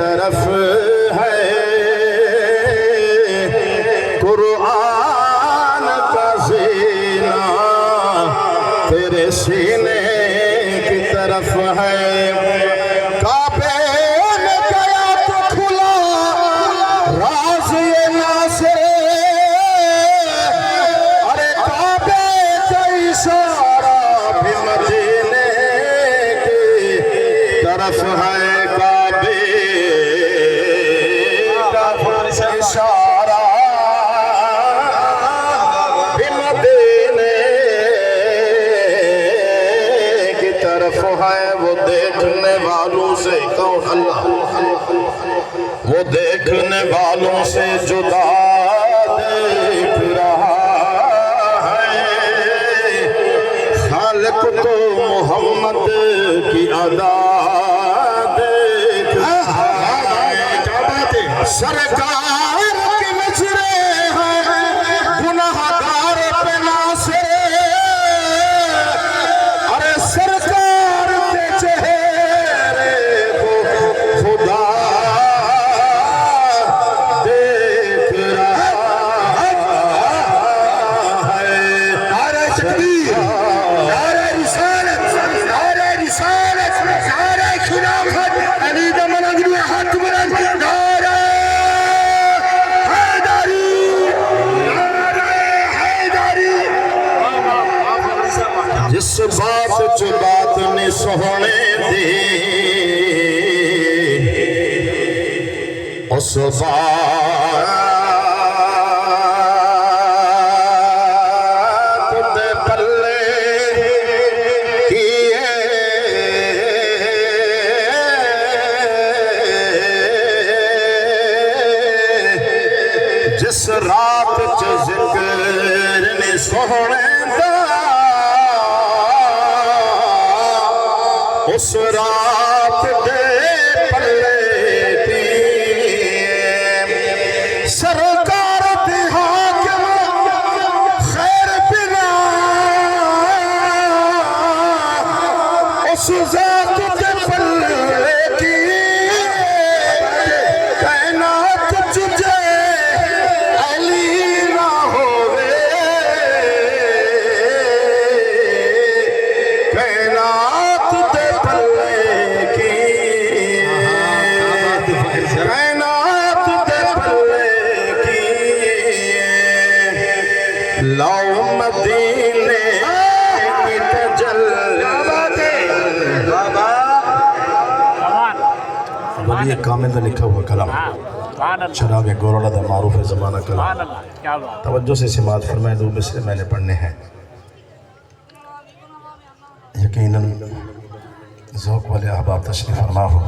तरफ है कुरान का ज़ीना, तेरे सीने की तरफ है। काबे में गया तो खुला राज ये नासिर, अरे काबे का इशारा भी मदीने की तरफ है। काबे का इशारा भी मदीने की तरफ है। वो देखने वालों से कौन अल्लाह, वो देखने वालों से जुदा देख रहा है। खालिक तो मोहम्मद की अदा देख रहा है। सरकार के नजरे हैं गुनाहगार पे नासिर, अरे सरकार के चेहरे को खुदा देख रहा है। नारे तकबीर, नारे रिसालत, नारे रिसालत, नारे खिलाफत, अली दमन अगली हाथ बुलंद, नारे हैदरी, नारे हैदरी। जिस बात च बात ने सोहने दी, उस बात दे पल्ले किए जिस रात च जिक्र ने सोहने दा, उस रात दे पल्ले की सरकार दी हाकिम खैर बिना, उस जात दे पल्ले की कायनात तुझे अली ना होवे, कायनात दे पल्ले की, कायनात दे पल्ले की। लाओ मदीने की वली कामिल का लिखा हुआ कलाम चिराग गोरला दा मारूफ है ज़माना कलाम। तवज्जो से समात फरमाए। दो मिसरे मैंने पढ़ने हैं, यकीनन ज़ौक़ वाले अहबाब तशरीफ़ फरमा हो।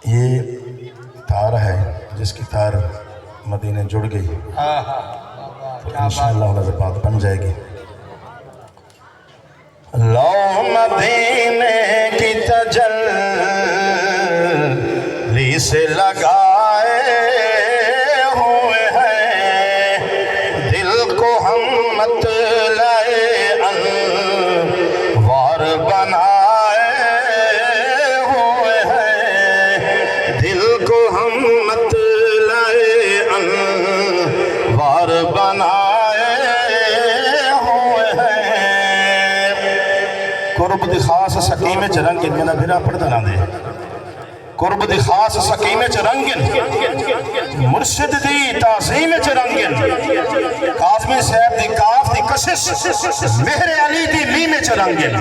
ये तार है जिसकी तार मदीने जुड़ गई तो इंशाअल्लाह बात बन जाएगी। लो मदीने की तजल्ली से लगाए हुए हैं दिल को हम मतलाए अनवार बनाए हुए हैं, दिल को हम मतलाए अनवार बनाए हुए हैं। कुर्ब दी खास सकीमे च रंगिन, मेरा बिना पढ़दा ना दे। कुर्ब दी खास सकीमे च रंगिन, मुर्शिद दी ताज़ीम च रंगिन, काज़मी साहब दी काफ दी कशिश, मेहरे अली दी मीम च रंगिन।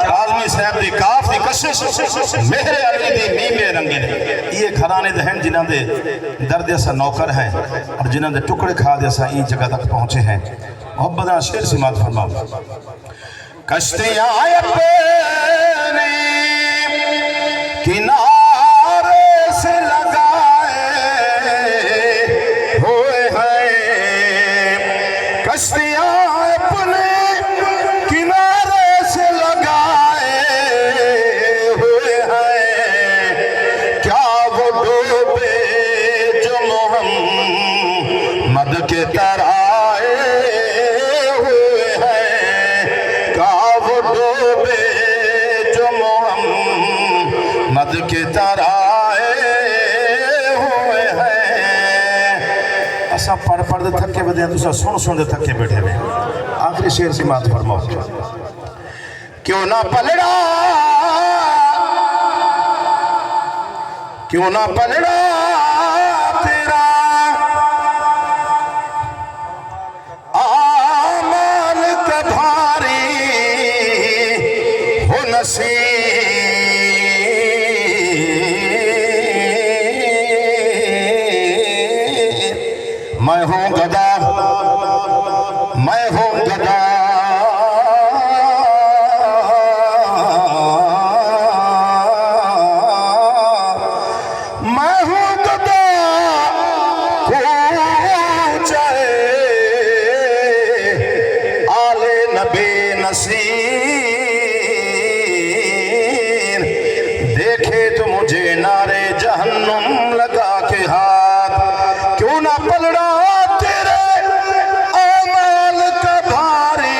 काज़मी साहब दी काफ दी कशिश, मेहरे अली दी मीम रंगिन। ये घराने दे हैं जिन्हां दे दर्द असा नौकर हैं और जिन्हां दे टुकड़े खा दे असा ई जगह तक पहुंचे हैं। मोहब्बत दा शेर समात फरमाओ। कश्तियां अपने किनारे से लगाए हुए हैं, कश्तियां अपने किनारे से लगाए हुए हैं। क्या वो डूबे जो मोहम्मद के तराए हुए हैं, क्या वो डूबे मोहम्मद के तराए हुए हैं। असा पढ़ पढ़ दे थके बदे तुसा सुन सुन दे थके बैठे हुए। आखिरी शेर से बात फरमाओ। क्यों ना पलड़ा, क्यों ना पलड़ा तेरा आमाल का भारी हो नसीब। मैं हूँ गदा, मैं हूँ गदा, मैं हूँ गदा चाहे आले नबी नसीर। देखे तो मुझे नारे जहन्नुम लगा के हाथ, क्यों ना पलड़ा तेरे आमाल का भारी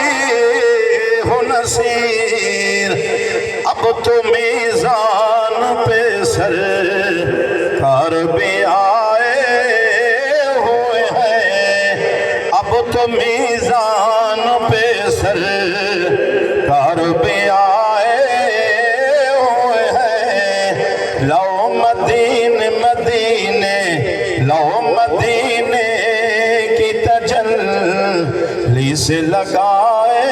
हो नसीर। अब तो मीज़ान पे सर कार भी आए हुए हैं। अब तो मीज़ान पे सर कार भी आए हुए हैं। लो मदीने मदीने, लो मदीने की तजल्ली से लगाए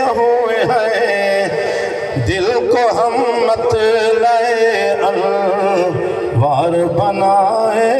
हुए हैं। दिल को हम मत लाए अनवार बनाए